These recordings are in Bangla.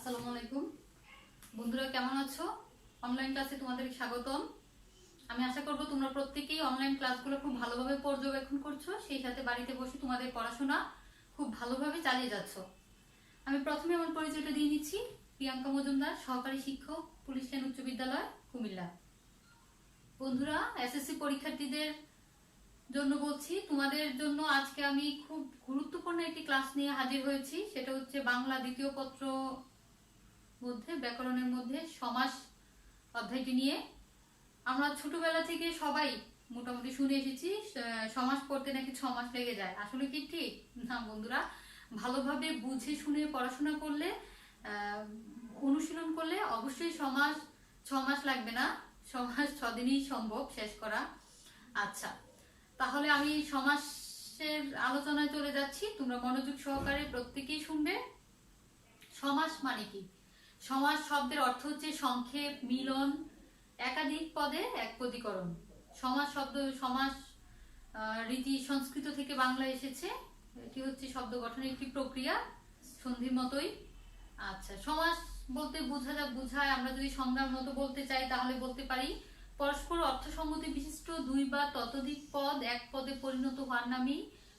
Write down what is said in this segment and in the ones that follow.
আসসালামু আলাইকুম বন্ধুরা, কেমন আছো? অনলাইন ক্লাসে তোমাদের স্বাগতম। আমি আশা করব তোমরা প্রত্যেকেই অনলাইন ক্লাসগুলো খুব ভালোভাবে পর্যবেক্ষণ করছো, সেই সাথে বাড়িতে বসে তোমাদের পড়াশোনা খুব ভালোভাবে চালিয়ে যাচ্ছ। আমি প্রথমে আমার পরিচয়টা দিয়ে নিচ্ছি। প্রিয়াঙ্কা মজুমদার, সহকারী শিক্ষক, পুলিশ লাইন উচ্চ বিদ্যালয়, কুমিল্লা। বন্ধুরা, এসএসসি পরীক্ষার্থীদের জন্য বলছি, তোমাদের জন্য আজকে আমি খুব গুরুত্বপূর্ণ একটি ক্লাস নিয়ে হাজির হয়েছি। সেটা হচ্ছে বাংলা দ্বিতীয় পত্র মধ্যে ব্যাকরণের মধ্যে সমাস অধ্যায়টি নিয়ে। আমরা ছোটবেলা থেকে সবাই মোটামুটি শুনে এসেছি সমাস পড়তে নাকি 6 মাস লেগে যায়। আসলে কি ঠিক? না বন্ধুরা, ভালোভাবে বুঝে শুনে পড়াশোনা করলে, অনুশীলন করলে অবশ্যই 6 মাস লাগবে না। সমাস 6 দিনেই সম্ভব শেষ করা। আচ্ছা, তাহলে আমি সমাসের আলোচনায় চলে যাচ্ছি। তোমরা মনোযোগ সহকারে প্রত্যেকেই শুনবে। সমাস মানে কি? সমাস শব্দের অর্থ হচ্ছে সংক্ষেপ, মিলন, একাধিক পদে এক পদীকরণ। সমাস রীতি সংস্কৃত থেকে বাংলা এসেছে। এটি হচ্ছে শব্দ গঠনের একটি প্রক্রিয়া, সন্ধির মতোই। আচ্ছা, সমাস বলতে বোঝায়, আমরা যদি সংজ্ঞার মতো বলতে চাই তাহলে বলতে পারি পরস্পর অর্থসঙ্গতি বিশিষ্ট দুই বা ততোধিক পদ এক পদে পরিণত হওয়ার নামই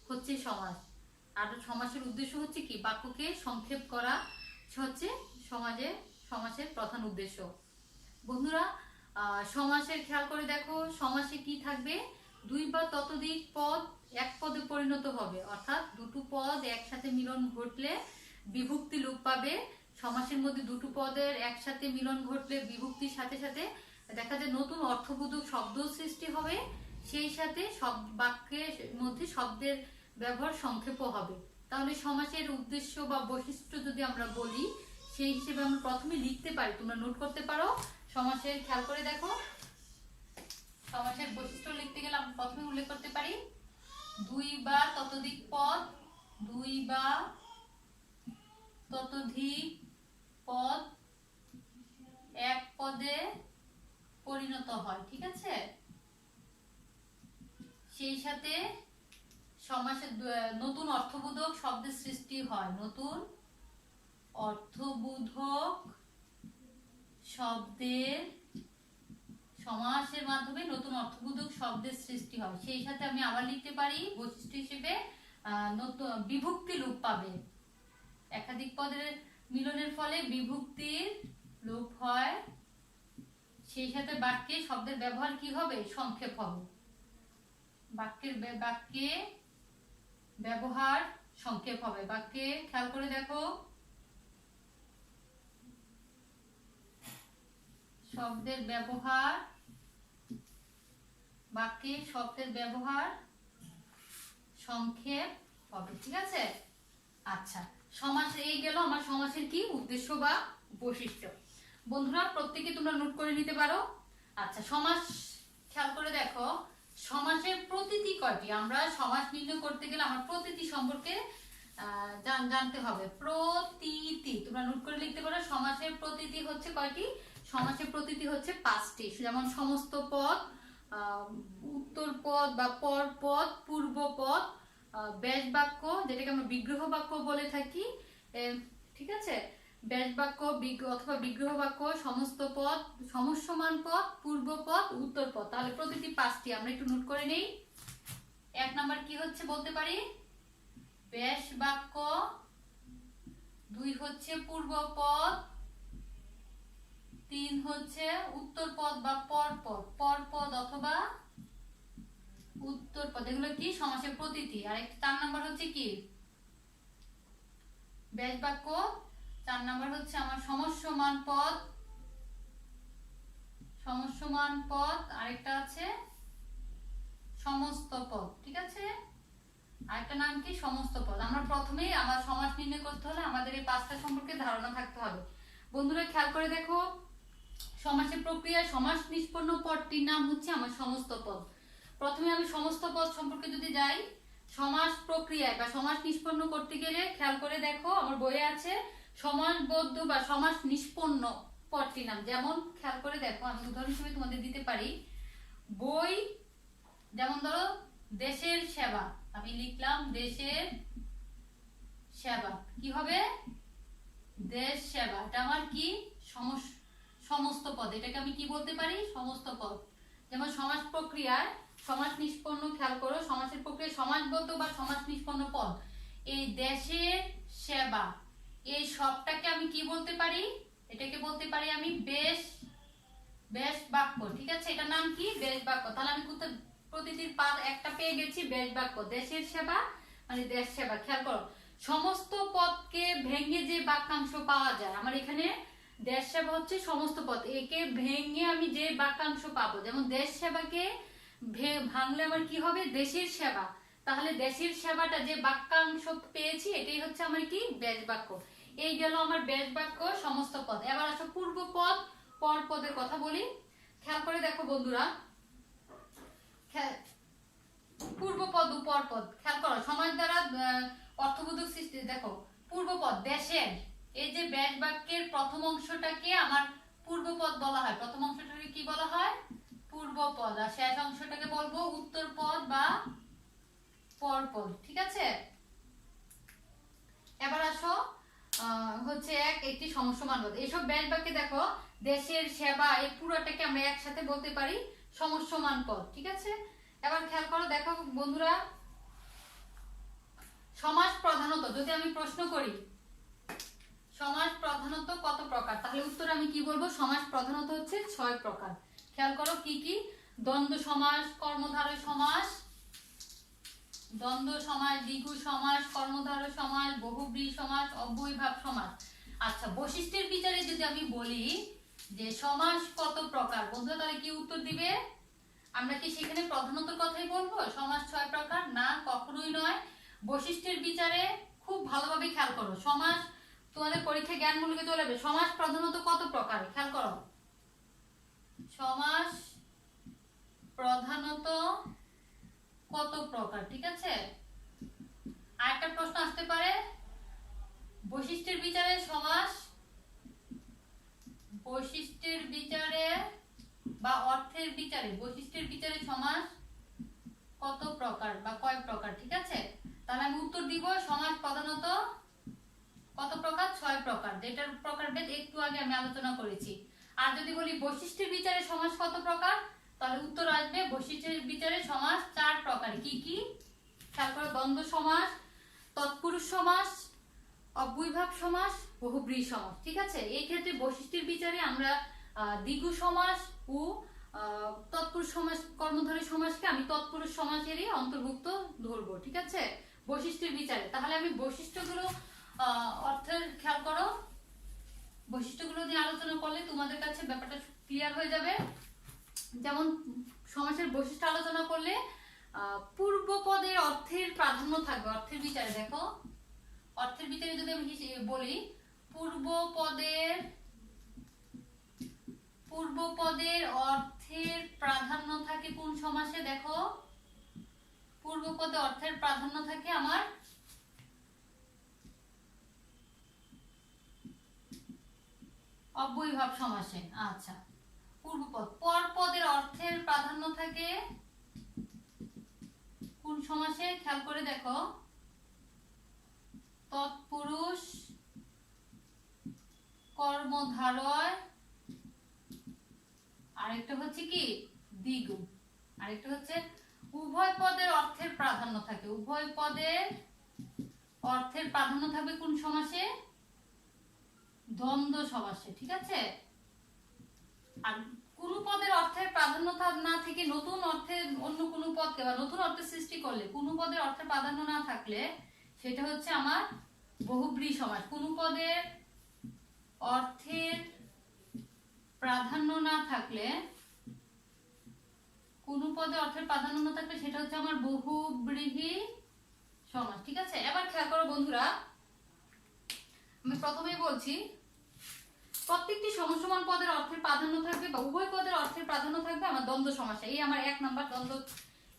হচ্ছে সমাস। আর সমাসের উদ্দেশ্য হচ্ছে কি? বাক্যকে সংক্ষেপ করা হচ্ছে সমাসের প্রধান উদ্দেশ্য। বন্ধুরা, সমাসের খেয়াল করে দেখো, সমাসে কি থাকবে? দুই বা ততোধিক পদ এক পদে পরিণত হবে, অর্থাৎ দুটো পদ একসাথে মিলন ঘটলে বিভক্তি লোপ পাবে। সমাসের মধ্যে দুটো পদের একসাথে মিলন ঘটলে বিভক্তির সাথে সাথে দেখা যায় নতুন অর্থবোধক শব্দ সৃষ্টি হবে। সেই সাথে সব বাক্যের মধ্যে শব্দের ব্যবহার সংক্ষেপ হবে। তাহলে সমাসের উদ্দেশ্য বা বৈশিষ্ট্য যদি আমরা বলি, সেই হিসেবে আমরা প্রথমে লিখতে পারি। তোমরা নোট করতে পারো। সমাসের খেয়াল করে দেখো, সমাসের বৈশিষ্ট্য লিখতে গেলে আমরা প্রথমে উল্লেখ করতে পারি দুই বা ততোধিক পদ। দুই বা ততোধিক পদ এক পদে পরিণত হয়, ঠিক আছে? সেই সাথে সমাসের নতুন অর্থবোধক শব্দের সৃষ্টি হয়। নতুন অর্থবোধক শব্দের, সমাসের মাধ্যমে নতুন অর্থবোধক শব্দের সৃষ্টি হয়। সেই সাথে আমি আবার লিখতে পারি বৈশিষ্ট্য হিসেবে নতুন বিভক্তি লোপ পাবে। একাধিক পদের মিলনের ফলে বিভক্তির লোপ হয়। সেই সাথে বাক্যে শব্দের ব্যবহার কি হবে? সংক্ষেপ হবে। বাক্যে ব্যবহার সংক্ষেপ হবে। বাক্যে খেয়াল করে দেখো, শব্দের ব্যবহার, বাক্যে শব্দের ব্যবহার সংক্ষেপ হবে, ঠিক আছে? আচ্ছা, সমাস এই গেল আমার সমাসের কি উদ্দেশ্য বা বৈশিষ্ট্য। বন্ধুরা, প্রত্যেকে তোমরা নোট করে নিতে পারো। আচ্ছা, সমাস খেয়াল করে দেখো, সমাসের প্রতীতি কয়টি? আমরা সমাস নির্ণয় করতে গেলে আমার প্রতীতি সম্পর্কে জানতে হবে। প্রতীতি তোমরা নোট করে লিখতে পারো। সমাসের প্রতীতি হচ্ছে কয়টি? সমাসের প্রতীতি হচ্ছে 5টি। যেমন সমস্ত পদ, উত্তর পদ বা পর পদ, পূর্ব পদ, ব্যাস বাক্য যেটাকে আমরা বিগ্রহ বাক্য বলে থাকি, ঠিক আছে? ব্যাস বাক্য অথবা বিগ্রহ বাক্য, সমস্ত পদ, সমস্যমান পদ, পূর্ব পদ, উত্তর পদ। তাহলে প্রতিটি 5টি আমরা একটু নোট করে নেই। 1 নাম্বার কি হচ্ছে বলতে পারি? ব্যাস বাক্য। 2 হচ্ছে পূর্ব পদ। 3 হচ্ছে উত্তর পদ বা পর পদ অথবা উত্তর পদ। এগুলো কি? সমাসের প্রতীতি। আর 4 নাম্বার হচ্ছে কি? ব্যাস বাক্য। 4 নাম্বার হচ্ছে আমার সমস্যমান পদ। সমস্যমান পদ। আরেকটা আছে সমস্ত পদ, ঠিক আছে? আরেকটা নাম কি? সমস্ত পদ। আমরা প্রথমেই আমার সমাস নির্ণয় করতে হলে আমাদের এই 5টা সম্পর্কে ধারণা থাকতে হবে। বন্ধুরা, খেয়াল করে দেখো, সমাসের প্রক্রিয়ায় সমাস নিষ্পন্ন পদটির নাম হচ্ছে আমার সমস্ত পদ। প্রথমে আমি সমস্ত পদ সম্পর্কে যদি যাই, সমাস প্রক্রিয়ায় বা সমাস নিষ্পন্ন করতে গেলে খেয়াল করে দেখো, আমার বইয়ে আছে সমাসবদ্ধ বা সমাস নিষ্পন্ন পদটির নাম। যেমন খেয়াল করে দেখো, আমি উদাহরণ হিসেবে তোমাদের দিতে পারি। বই, যেমন ধরো দেশের সেবা, আমি লিখলাম দেশের সেবা। কি হবে? দেশ সেবা, এটা আমার কি সমস্ত পদ, এটাকে আমি কি বলতে পারি, সমস্ত পদ। যেমন সমাস প্রক্রিয়ায় সমাস নিষ্পন্ন, খেয়াল করো, সমাসের প্রক্রিয়ায় সমাসবদ্ধ বা সমাস নিষ্পন্ন পদ, এই দেশের সেবা, এই সবটাকে আমি কি বলতে পারি, এটাকে বলতে পারি আমি বেশ বাক্য। ঠিক আছে, এটার নাম কি, বেশ বাক্য। তাহলে আমি প্রতিটির পাদ একটা পেয়ে গেছি, বেশ বাক্য। দেশের সেবা মানে দেশ সেবা। খেয়াল করো, সমস্ত পদকে ভেঙে যে বাক্যাংশ পাওয়া যায়, আমার এখানে দেশ সেবা হচ্ছে সমস্ত পদ, একে ভেঙে আমি যে বাক্যাংশ পাবো, যেমন দেশ সেবাকে ভাঙলে আমার কি হবে, দেশের সেবা। তাহলে দেশের সেবাটা যে বাক্যাংশ পেয়েছি, এটাই হচ্ছে আমার কি, বেশ বাক্য। এই গেল আমার বেশ বাক্য সমস্ত পদ। এবার আসো পূর্ব পদ পর পদের কথা বলি। খেয়াল করে দেখো বন্ধুরা, পূর্বপদ ও পরপদ, খেয়াল করো, সমাজ দ্বারা অর্থবোধক সৃষ্টি। দেখো পূর্বপদ দেশের, এই যে বেশ বাক্যের প্রথম অংশটাকে আমার পূর্বপদ বলা হয়, প্রথম অংশটাকে কি বলা হয়, পূর্বপদ, আর শেষ অংশটাকে বলবো উত্তরপদ বা পরপদ। ঠিক আছে, এবার আসো হচ্ছে একটি সমস্যমান পদ। এইসব বেশ বাক্যে দেখো দেশের সেবা, এই পুরোটাকে আমরা একসাথে বলতে পারি সমস্যমান পদ। ঠিক আছে, এবার খেয়াল করো, দেখো বন্ধুরা, সমাস প্রধানত, যদি আমি প্রশ্ন করি সমাস প্রধানত কত প্রকার, তাহলে উত্তর আমি কি বলবো, সমাস প্রধানত হচ্ছে 6 প্রকার। খেয়াল করো কি কি, দ্বন্দ্ব সমাস, কর্মধারয় সমাস, দ্বন্দ্ব সমাস, দ্বিগু সমাস, কর্মধারয় সমাস, বহুব্রীহি সমাস, অব্যয়ীভাব সমাস। আচ্ছা, বৈশিষ্ট্যের বিচারে যদি আমি বলি যে সমাস কত প্রকার, বন্ধুরা তাহলে কি উত্তর দিবে, আমরা কি সেখানে প্রধানত কথাই বলবো, সমাস 6 প্রকার? না, কখনোই নয়। বৈশিষ্ট্যের বিচারে খুব ভালোভাবে খেয়াল করো, সমাস তোমাদের পরীক্ষায় জ্ঞানমূলকে চলে যাবে। সমাস প্রধানত কত প্রকার, খেয়াল করো, সমাস প্রধানত কত প্রকার। ঠিক আছে, আরেকটা প্রশ্ন আসতে পারে, বৈশিষ্ট্যের বিচারে সমাস, বৈশিষ্ট্যের বিচারে বা অর্থের বিচারে, বৈশিষ্ট্যের বিচারে সমাস কত প্রকার বা কয় প্রকার। ঠিক আছে, তাহলে আমি উত্তর দিব সমাস প্রধানত কত প্রকার, 6 প্রকার, যেটার প্রকারভেদ একটু আগে আমি আলোচনা করেছি। আর যদি বলি বৈশিষ্ট্যের বিচারে সমাস কত প্রকার, তাহলে উত্তর আসবে বৈশিষ্ট্যের বিচারে সমাস 4 প্রকার। কি কি, খেয়াল করো, দ্বন্দ্ব সমাস, তৎপুরুষ সমাস, অব্যয়ীভাব সমাস, বহুব্রীহি সমাস। ঠিক আছে, এই ক্ষেত্রে বৈশিষ্ট্যের বিচারে আমরা দ্বিগু সমাস ও তৎপুরুষ সমাস, কর্মধারয় সমাসকে আমি তৎপুরুষ সমাসেরই অন্তর্ভুক্ত ধরবো। ঠিক আছে, বৈশিষ্ট্যের বিচারে। তাহলে আমি বৈশিষ্ট্যগুলো অর্থের, খেয়াল করো, বৈশিষ্ট্যগুলো নিয়ে আলোচনা করলে তোমাদের কাছে ব্যাপারটা ক্লিয়ার হয়ে যাবে। যেমন সমাসের বৈশিষ্ট্য আলোচনা করলে পূর্বপদের অর্থের প্রাধান্য থাকবে, অর্থের বিচারে। দেখো অর্থের বিচারে যদি আমি বলি, পূর্বপদের অর্থের প্রাধান্য থাকে কোন সমাসে, দেখো পূর্বপদে অর্থের প্রাধান্য থাকে আমার অব্যয়ীভাব সমাসে। আচ্ছা, পূর্বপদ। পরপদের অর্থের প্রাধান্য থাকে কোন সমাসে, খেয়াল করে দেখো, তৎপুরুষ, কর্মধারয়, আরেকটা হচ্ছে কি দ্বিগু, আরেকটা হচ্ছে উভয় পদের অর্থের প্রাধান্য থাকে, উভয় পদের অর্থের প্রাধান্য থাকবে কোন সমাসে, দ্বন্দ্ব সমাসে। ঠিক আছে, আর কোন পদের অর্থের প্রাধান্য না থেকে নতুন অর্থের অন্য কোন পদকে বা নতুন অর্থের সৃষ্টি করলে, কোন পদের অর্থের প্রাধান্য না থাকলে সেটা হচ্ছে আমার বহুব্রীহি সমাস। কোন পদের অর্থের প্রাধান্য না থাকলে, কোন পদে অর্থের প্রাধান্য না থাকলে সেটা হচ্ছে আমার বহুব্রীহি সমাস। ঠিক আছে, এবার খেয়াল করো বন্ধুরা, আমি প্রথমেই বলছি প্রত্যেকটি সমসমান পদের অর্থের প্রাধান্য থাকবে বা উভয় পদের অর্থের প্রাধান্য থাকবে আমার দ্বন্দ্ব সমাসে। এই আমার 1 নম্বর দ্বন্দ্ব,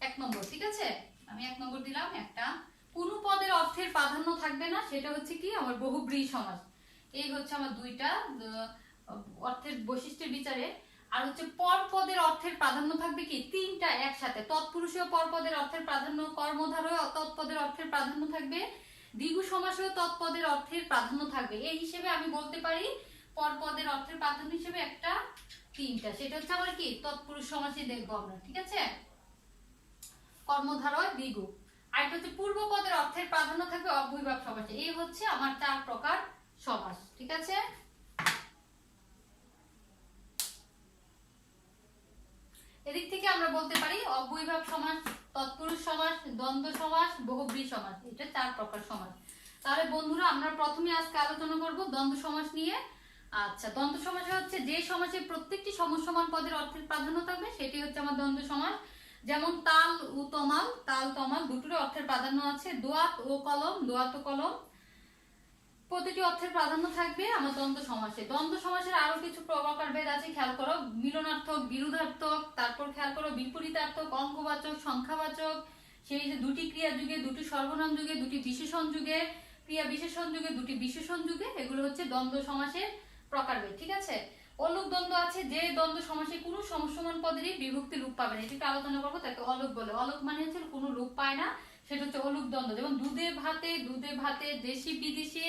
1 নম্বর। ঠিক আছে, আমি 1 নম্বর দিলাম একটা। কোন পদের অর্থের প্রাধান্য থাকবে না, সেটা হচ্ছে কি আমার বহুব্রীহি সমাস। এই হচ্ছে আমার দুইটা অর্থের বৈশিষ্ট্যের বিচারে। আর হচ্ছে পরপদের অর্থের প্রাধান্য থাকবে কি, 3টা একসাথে, তৎপুরুষীয় পরপদের অর্থের প্রাধান্য, কর্মধারয় তৎপদের অর্থের প্রাধান্য থাকবে, দ্বিগু সমাসেও তৎপদের অর্থের প্রাধান্য থাকবে, এই হিসেবে আমি বলতে পারি পরপদের অর্থের প্রাধান্য হিসেবে একটা তিনটা, সেটা হচ্ছে আমার কি তৎপুরুষ সমাসে দেখবো আমরা, ঠিক আছে। কর্মধারয় দ্বিগু। আর এটা হচ্ছে পূর্ব পদের অর্থের প্রাধান্য থাকবে অব্যয়ভাব সমাসে। এই হচ্ছে আমার 4 প্রকার সমাস, ঠিক আছে। এদিক থেকে আমরা বলতে পারি অব্যয়ভাব সমাস, তৎপুরুষ সমাস, দ্বন্দ্ব সমাস, বহুব্রী সমাস, এটা 4 প্রকার সমাস। তাহলে বন্ধুরা আমরা প্রথমে আজকে আলোচনা করব দ্বন্দ্ব সমাস নিয়ে। আচ্ছা, দ্বন্দ্ব সমাস হচ্ছে যে সমাসে প্রত্যেকটি সমসমান পদের অর্থের প্রাধান্য থাকবে সেটি হচ্ছে আমার দ্বন্দ্ব সমাস। যেমন তাল ও তমাল, তাল তমাল দুটোর অর্থের প্রাধান্য আছে। দোয়াত ও কলম, দোয়াত ও কলম, প্রতিটি অর্থের প্রাধান্য থাকবে আমার দ্বন্দ্ব সমাসে। দ্বন্দ্ব সমাসের আরো কিছু প্রকারভেদ আছে, খেয়াল করো। মিলনার্থক, বিরোধার্থক, তারপর খেয়াল করো বিপরীতার্থক, অঙ্গবাচক, সংখ্যাবাচক, সেই যে দুটি ক্রিয়া যুগে, দুটি সর্বনাম যুগে, দুটি বিশেষণ যুগে, ক্রিয়া বিশেষণ যুগে, দুটি বিশেষণ যুগে, এগুলো হচ্ছে দ্বন্দ্ব সমাসের প্রকারভেদ, ঠিক আছে। অলুক দ্বন্দ্ব আছে, যে দ্বন্দ্ব সমাসে কোনো সমসমান পদেরই বিভক্তি রূপ পাবে না, এটাকে আলোচনা করবো, তাকে অলুক বলে। অলুক মানে হচ্ছে কোনো রূপ পায় না, সেটা হচ্ছে অলুক দ্বন্দ্ব। যেমন দুধে ভাতে, দুধে ভাতে, দেশি বিদেশে,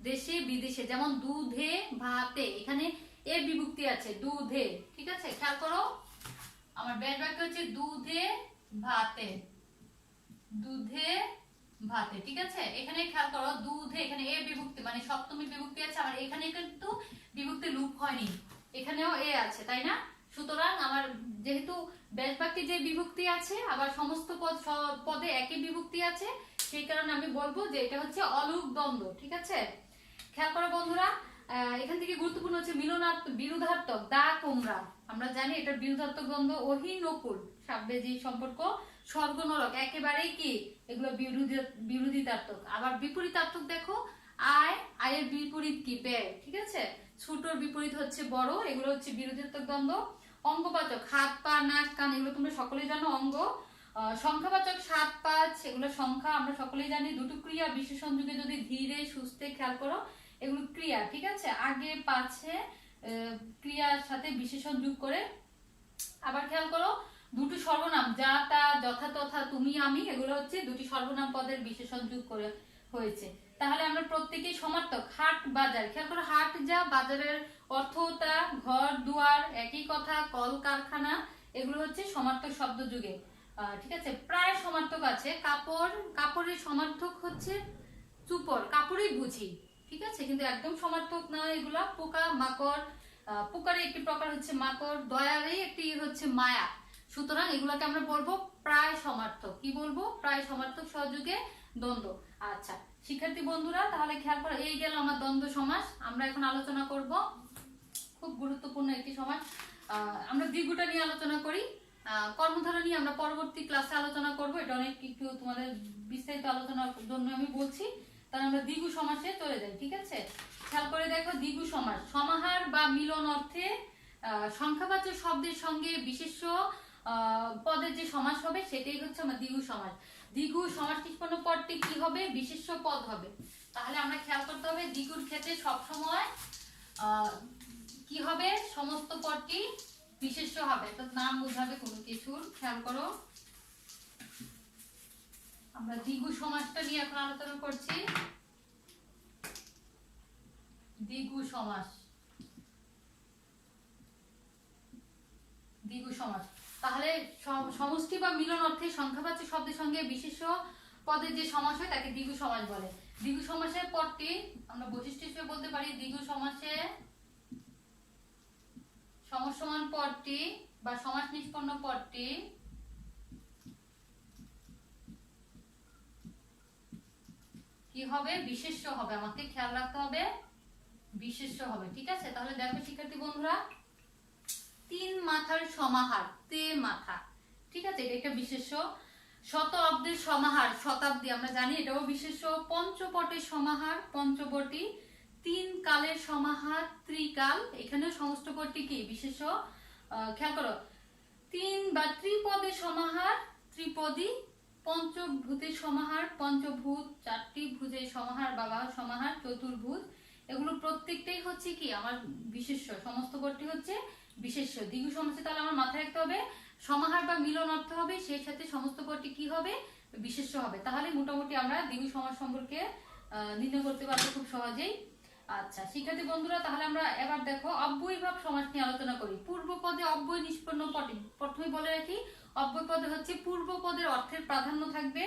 দেশে বিদেশে, যেমন দুধে ভাতে, এখানে এ বিভক্তি আছে দুধে, ঠিক আছে। খেয়াল করো আমার ব্যাস বাক্য হচ্ছে দুধে ভাতে, দুধে ভাতে, ঠিক আছে। এখানে খেয়াল করো দুধে, এখানে এ বিভক্তি মানে সপ্তমী বিভক্তি আছে, আমার এখানে কিন্তু বিভক্তি লুপ হয়নি, এখানেও এ আছে, তাই না। সুতরাং আমার যেহেতু ব্যাস বাক্যে যে বিভক্তি আছে, আবার সমস্ত পদে একই বিভক্তি আছে, সেই কারণে আমি বলবো যে এটা হচ্ছে অলুক দ্বন্দ্ব, ঠিক আছে। খেয়াল করো বন্ধুরা, এখান থেকে গুরুত্বপূর্ণ হচ্ছে বিরোধার্থক, দা কুমড়া, আমরা জানি এটা বিরোধার্থক দ্বন্দ্ব। ওহি নকুল, সাব্যেজি সম্পর্ক, স্বর্গ নরক, একেবারেই কি এগুলো বিরোধিতার্থক। আবার বিপরীতার্থক দেখো, আয়, আয়ের বিপরীত কি ব্যয়, ঠিক আছে। ছোটর বিপরীত হচ্ছে বড়, এগুলো হচ্ছে বিরোধিতার্থক দ্বন্দ্ব। অঙ্গবাচক, হাত পা নাক কান, এগুলো তোমরা সকলেই জানো অঙ্গ। সংখ্যাবাচক, সাত পাঁচ, এগুলো সংখ্যা, আমরা সকলেই জানি। দুটো ক্রিয়া বিশেষণ যুগে যদি ধীরে সুস্থে, খেয়াল করো এগুলো ক্রিয়া, ঠিক আছে, আগে পাছে ক্রিয়ার সাথে বিশেষণ যোগ করে। আবার খেয়াল করো দুটো সর্বনাম, যা তা, যথা তথা, তুমি আমি, এগুলো হচ্ছে দুটি সর্বনাম পদের বিশেষণ যোগ করে হয়েছে। তাহলে আমরা প্রত্যেকেই সমার্থক। হাট বাজার, খেয়াল করো হাট যা, বাজারের অর্থ তা, ঘর দুয়ার একই কথা, কল কারখানা, এগুলো হচ্ছে সমার্থক শব্দ যুগে, ঠিক আছে। প্রায় সমার্থক আছে। কাপড়, কাপড়ের সমার্থক হচ্ছে চুপর, কাপড়ই বুঝি, ঠিক আছে, কিন্তু একদম সমার্থক না এগুলা। পোকা মাকড়, পোকারের একটি প্রকার হচ্ছে মাকড়, দয়ারই একটি হচ্ছে মায়া। সুতরাং এগুলাকে আমরা বলবো প্রায় সমার্থক। কি বলবো? প্রায় সমার্থক সহযোগে দ্বন্দ্ব। আচ্ছা শিক্ষার্থী বন্ধুরা, তাহলে খেয়াল করো এই গেল আমার দ্বন্দ্ব সমাস। আমরা এখন আলোচনা করব খুব গুরুত্বপূর্ণ একটি সমাস, আমরা দ্বিগুটা নিয়ে আলোচনা করি। কর্মধারা নিয়ে আমরা পরবর্তী ক্লাসে আলোচনা করব, এটা অনেক একটু তোমাদের বিস্তারিত আলোচনার জন্য আমি বলছি। তাহলে আমরা দ্বিগু সমাসে চলে যাই, ঠিক আছে। খেয়াল করে দেখো দ্বিগু সমাস, সমাহার বা মিলন অর্থে সংখ্যাবাচক শব্দের সঙ্গে বিশেষ্য পদের যে সমাস হবে সেটাই হচ্ছে আমার দ্বিগু সমাস। দ্বিগু সমাস নিষ্পন্ন পদটি কি হবে? বিশেষ্য পদ হবে। তাহলে আমরা খেয়াল করতে হবে দ্বিগুর ক্ষেত্রে সবসময় কি হবে? সমস্ত পদটি বিশেষ্য হবে, অর্থাৎ নাম বোঝাবে কোনো কিছুর। খেয়াল করো আমরা দ্বিগু সমাসটা নিয়ে এখন আলোচনা করছি। দ্বিগু সমাস, দ্বিগু সমাস তাহলে সমষ্টি বা মিলন অর্থে সংখ্যাবাচক শব্দের সঙ্গে বিশেষ্য পদের যে সমাস হয় তাকে দ্বিগু সমাস বলে। দ্বিগু সমাসের পদটি আমরা বৈশিষ্ট্য হিসেবে বলতে পারি দ্বিগু সমাসে সমসমান পদটি বা সমাস নিষ্পন্ন পদটি কি হবে? বিশেষ্য হবে। আমাকে খেয়াল রাখতে হবে বিশেষ্য হবে, ঠিক আছে। তাহলে দেখো শিক্ষার্থী বন্ধুরা, তিন মাথার সমাহার, তে মাথা, ঠিক আছে, এটা একটা বিশেষ্য। শত অব্দের সমাহার, শতাব্দী, আমরা জানি এটাও বিশেষ্য। পঞ্চপটের সমাহার, পঞ্চবটি। তিন কালের সমাহার, ত্রিকাল, এখানেও সমস্ত পদটি কি? বিশেষ্য। খেয়াল করো তিন বা ত্রিপদের সমাহার, ত্রিপদী। পঞ্চভূতের সমাহার, পঞ্চভূত, চারটি ভুজের সমাহার বা সমাহার, চতুর্ভুজ, এগুলো প্রত্যেকটাই হচ্ছে কি আমার বিশেষ্য। সমস্ত পদটি হচ্ছে বিশেষ্য। দ্বিগু সমাসে তাহলে আমার মাথায় রাখতে হবে সমাহার বা মিলন অর্থ হবে, সেই সাথে সমস্ত পদটি কি হবে? বিশেষ্য হবে, তাহলে মোটামুটি আমরা দ্বিগু সমাস সম্পর্কে নির্ণয় করতে পারবো খুব সহজেই। আচ্ছা শিক্ষার্থী বন্ধুরা, তাহলে আমরা এবার দেখো অব্যয়ীভাব সমাস নিয়ে আলোচনা করি। পূর্ব পদে অব্যয় নিষ্পন্ন পদে, প্রথমে বলে রাখি অব্যয় পদে হচ্ছে পূর্ব পদের অর্থের প্রাধান্য থাকবে,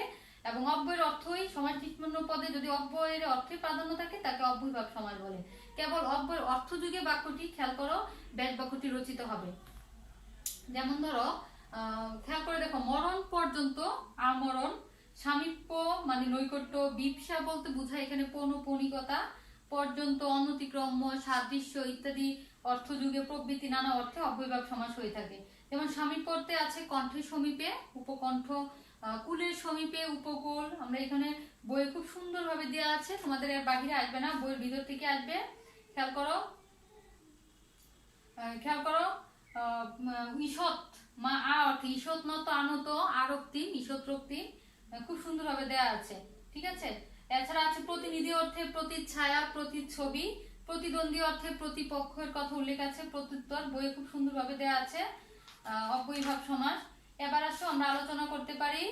এবং অব্যয়ের অর্থই সমাস নিষ্পন্ন পদে যদি অব্যয়ের অর্থের প্রাধান্য থাকে তাকে অব্যয়ীভাব সমাস বলে। কেবল অব্যয়ের অর্থ যুগে বাক্যটি, খেয়াল করো, ব্যাস বাক্যটি রচিত হবে। যেমন ধরো খেয়াল করে দেখো, মরণ পর্যন্ত আমরণ, সামীপ্য মানে নৈকট্য, বিপসা বলতে বোঝায় এখানে পৌনঃপুনিকতা, পর্যন্ত, অনতিক্রম্য, সাদৃশ্য ইত্যাদি অর্থযুগে প্রভৃতি নানা অর্থে অব্যয়ীভাব সমাস হয়ে থাকে। যেমন সামীপ্য অর্থে আছে কণ্ঠের সমীপে, উপকণ্ঠ, কুলের সমীপে, উপকূল। আমরা এখানে বইয়ে খুব সুন্দরভাবে দেওয়া আছে, তোমাদের এর বাহিরে আসবে না, বইয়ের ভিতর থেকে আসবে। খেয়াল করো, খেয়াল করো, ঈষৎ মা আ অর্থে ঈষৎ নত আনত আরক্তি, ঈষৎ রক্তি, খুব সুন্দরভাবে দেওয়া আছে, ঠিক আছে। এছাড়া আছে প্রতিনিধি অর্থে প্রতিচ্ছায়া, প্রতিচ্ছবি, প্রতিদ্বন্দ্বী অর্থে প্রতিপক্ষের কথা উল্লেখ আছে, প্রত্যুত্তর, বইয়ে খুব সুন্দরভাবে দেওয়া আছে অব্যয়ীভাব সমাস। এবার আসো আমরা আলোচনা করতে পারি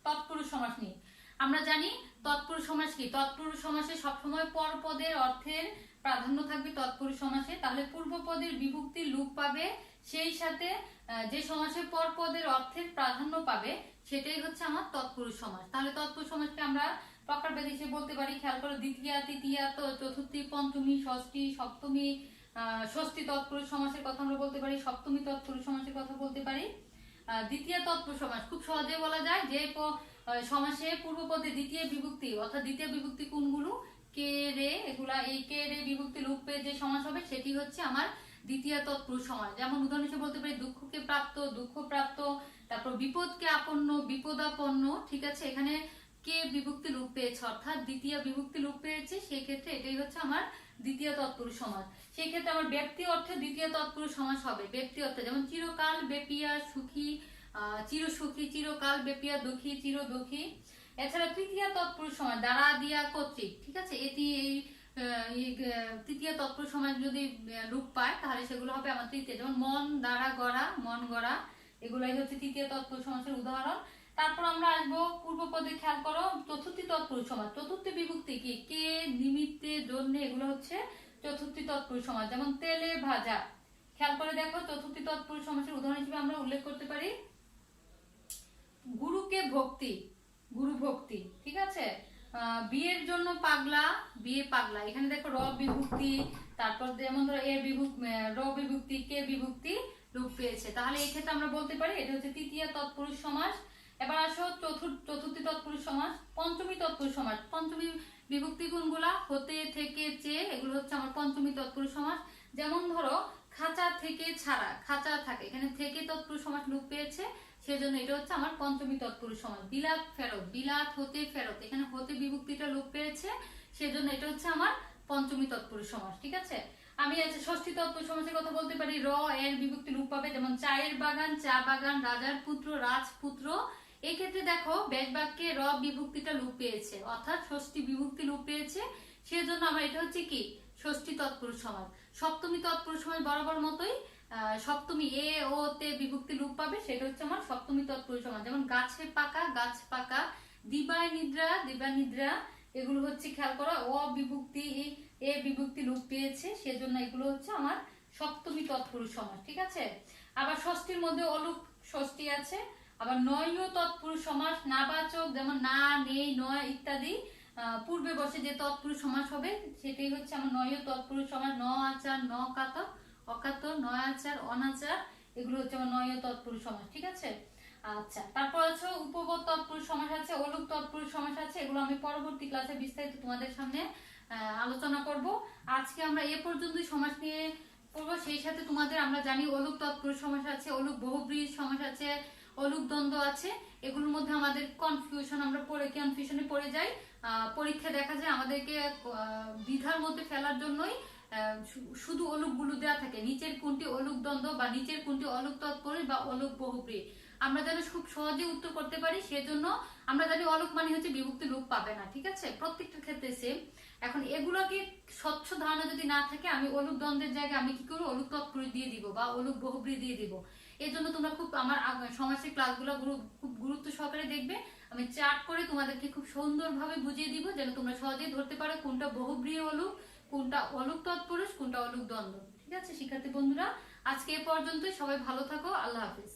তৎপুরুষ সমাস নিয়ে। আমরা জানি তৎপুরুষ সমাস কি, তৎপুরুষ সমাসে সবসময় পরপদের অর্থের প্রাধান্য থাকবে তৎপুরুষ সমাসে, তাহলে পূর্ব পদের বিভক্তি লোপ পাবে, সেই সাথে যে সমাসে পরপদের অর্থের প্রাধান্য পাবে সেটাই হচ্ছে আমার তৎপুরুষ সমাস। তাহলে তৎপুরুষ সমাসকে আমরা প্রকারভেদ হিসেবে বলতে পারি। খেয়াল করো, দ্বিতীয়া, তৃতীয়া, চতুর্থী, পঞ্চমী, ষষ্ঠী, সপ্তমী, ষষ্ঠী তৎপুরুষ সমাসের কথা আমরা বলতে পারি, সপ্তমী তৎপুরুষ সমাসের কথা বলতে পারি। দ্বিতীয় তৎপুরুষ সমাস খুব সহজে বলা যায়, যে সমাসে পূর্ব পদে দ্বিতীয় বিভক্তি, অর্থাৎ দ্বিতীয় বিভক্তি কোনগুলো, কে রে, এগুলা, এই কে রে বিভক্তি লোপ পেয়ে যে সমাস হবে সেটি হচ্ছে আমার দ্বিতীয় তৎপুরুষ সমাস। যেমন উদাহরণ হিসেবে বলতে পারি দুঃখকে প্রাপ্ত, দুঃখ প্রাপ্ত, তারপর বিপদকে আপন্ন, বিপদাপন্ন, ঠিক আছে। এখানে কে বিভক্তি লোপ পেয়েছে, অর্থাৎ দ্বিতীয় বিভক্তি লোপ পেয়েছে, সেই ক্ষেত্রে এটাই হচ্ছে আমার দ্বিতীয় তৎপুরুষ সমাস। সেই ক্ষেত্রে আমার ব্যক্তি অর্থে দ্বিতীয় তৎপুরুষ সমাস হবে। ব্যক্তি অর্থে যেমন চিরকাল ব্যাপিয়া সুখী, চির সুখী, চিরকাল ব্যাপিয়া দুঃখী, চির দুঃখী। এছাড়া তৃতীয় তৎপুরুষ সমাস দ্বারা দিয়া কর্তৃক, ঠিক আছে। এটি এই তৃতীয় তৎপুরুষ সমাস যদি রূপ পায় তাহলে সেগুলো হবে আমার তৃতীয়, যেমন মন দ্বারা গড়া, মন গড়া, এগুলাই হচ্ছে তৃতীয় তৎপুরুষ সমাসের উদাহরণ। তারপর আমরা আসবো পূর্ব পদে, খেয়াল করো, চতুর্থী তৎপুরুষ সমাস। চতুর্থী বিভক্তি কি, কে, নিমিত্তে, জন্য, এগুলো হচ্ছে চতুর্থী তৎপুরুষ সমাস। যেমন তেলে ভাজা, খেয়াল করে দেখো, চতুর্থী তৎপুরুষ সমাসের উদাহরণ হিসেবে আমরা উল্লেখ করতে পারি গুরুকে ভক্তি, গুরু ভক্তি, ঠিক আছে। বিয়ের জন্য পাগলা, বিয়ে পাগলা, এখানে দেখো র বিভক্তি, তারপর যেমন ধরো এ বিভক্তি, র বিভক্তি, কে বিভক্তি রূপ পেয়েছে, তাহলে এই ক্ষেত্রে আমরা বলতে পারি এটা হচ্ছে তৃতীয় তৎপুরুষ সমাস। এবার আসো চতুর্থী তৎপুরুষ সমাস। পঞ্চমী তৎপুরুষ সমাস, পঞ্চমী বিভক্তি কোনগুলা, হতে, থেকে, চেয়ে, এগুলো হচ্ছে আমার পঞ্চমী তৎপুরুষ সমাস। যেমন ধরো খাঁচা থেকে ছাড়া, খাঁচা থাকে, এখানে থেকে তৎপুরুষ সমাস লোপ পেয়েছে, সেজন্য এটা হচ্ছে আমার পঞ্চমী তৎপুরুষ সমাস। বিলাত ফেরত, বিলাত হতে ফেরত, এখানে হতে বিভক্তিটা লোপ পেয়েছে, সেজন্য এটা হচ্ছে আমার পঞ্চমী তৎপুরুষ সমাস, ঠিক আছে। আমি ষষ্ঠী তৎপুরুষ সমাসের কথা বলতে পারি, র এর বিভক্তি লোপ পাবে, যেমন চায়ের বাগান, চা বাগান, রাজার পুত্র, রাজপুত্র। এই ক্ষেত্রে দেখো ব্যাস বাক্যে র বিভক্তিটা লোপ পেয়েছে, অর্থাৎ ষষ্ঠী বিভক্তি লোপ পেয়েছে, সেজন্য আমার এটা হচ্ছে কি ষষ্ঠী তৎপুরুষ সমাস। সপ্তমী তৎপুরুষ সমাস বরাবর মতোই সপ্তমী এ ও তে বিভক্তি লোপ পাবে, সেটা হচ্ছে আমার সপ্তমী তৎপুরুষ সমাস। যেমন গাছে পাকা, গাছ পাকা, দিবায় নিদ্রা, দিবা নিদ্রা, এগুলো হচ্ছে খেয়াল করো ও বিভক্তি এ বিভক্তি লোপ পেয়েছে, সেজন্য এগুলো হচ্ছে আমার সপ্তমী তৎপুরুষ সমাস, ঠিক আছে। আবার ষষ্ঠীর মধ্যে অলুক ষষ্ঠী আছে। আবার নয় তৎপুরুষ সমাস, নাবাচক, যেমন না, নেই, নয় ইত্যাদি পূর্বে বসে যে তৎপুরুষ সমাস হবে সেটাই হচ্ছে আমার নয় তৎপুরুষ সমাস। ন আচার, ন কাতর, অকাতর, নয় আচার, অনাচার, এগুলো হচ্ছে আমার নয় তৎপুরুষ সমাস, ঠিক আছে। আচ্ছা, তারপর আছে উপপদ তৎপুরুষ সমাস আছে, অলুক তৎপুরুষ সমাস আছে, এগুলো আমি পরবর্তী ক্লাসে বিস্তারিত তোমাদের সামনে আলোচনা করব। আজকে আমরা এ পর্যন্তই সমাস নিয়ে পড়বো। সেই সাথে তোমাদের আমরা জানি অলুক তৎপুরুষ সমাস আছে, অলুক বহুব্রীহি সমাস আছে, অলুক দ্বন্দ্ব আছে, এগুলোর মধ্যে আমাদের কনফিউশনে পড়ে যাই। পরীক্ষা দেখা যায় আমাদেরকে দ্বিধার মধ্যে ফেলার জন্যই শুধু অলুকগুলো দেওয়া থাকে, নিচের কোনটি অলুক দ্বন্দ্ব বা নিচের কোনটি অলুক তৎপুরুষ বা অলুক বহুব্রীহি, আমরা যেন খুব সহজে উত্তর করতে পারি, সেজন্য আমরা জানি অলুক মানে হচ্ছে বিভক্তি লোপ পাবে না, ঠিক আছে, প্রত্যেকটা ক্ষেত্রে সেম। এখন এগুলোকে স্বচ্ছ ধারণা যদি না থাকে, আমি অলুক দ্বন্দ্বের জায়গায় আমি কি করবো, অলুক তৎপুরুষ দিয়ে দিব বা অলুক বহুব্রীহি দিয়ে দিব। এই জন্য তোমরা খুব আমার সমাজের ক্লাসগুলো খুব গুরুত্ব সহকারে দেখবে। আমি চার্ট করে তোমাদেরকে খুব সুন্দরভাবে বুঝিয়ে দিব যেন তোমরা সহজেই ধরতে পারো কোনটা বহুব্রীহি অলুক, কোনটা অলুক তৎপুরুষ, কোনটা অলুক দ্বন্দ্ব। ঠিক আছে শিক্ষার্থী বন্ধুরা, আজকে এ পর্যন্তই। সবাই ভালো থাকো। আল্লাহ হাফিজ।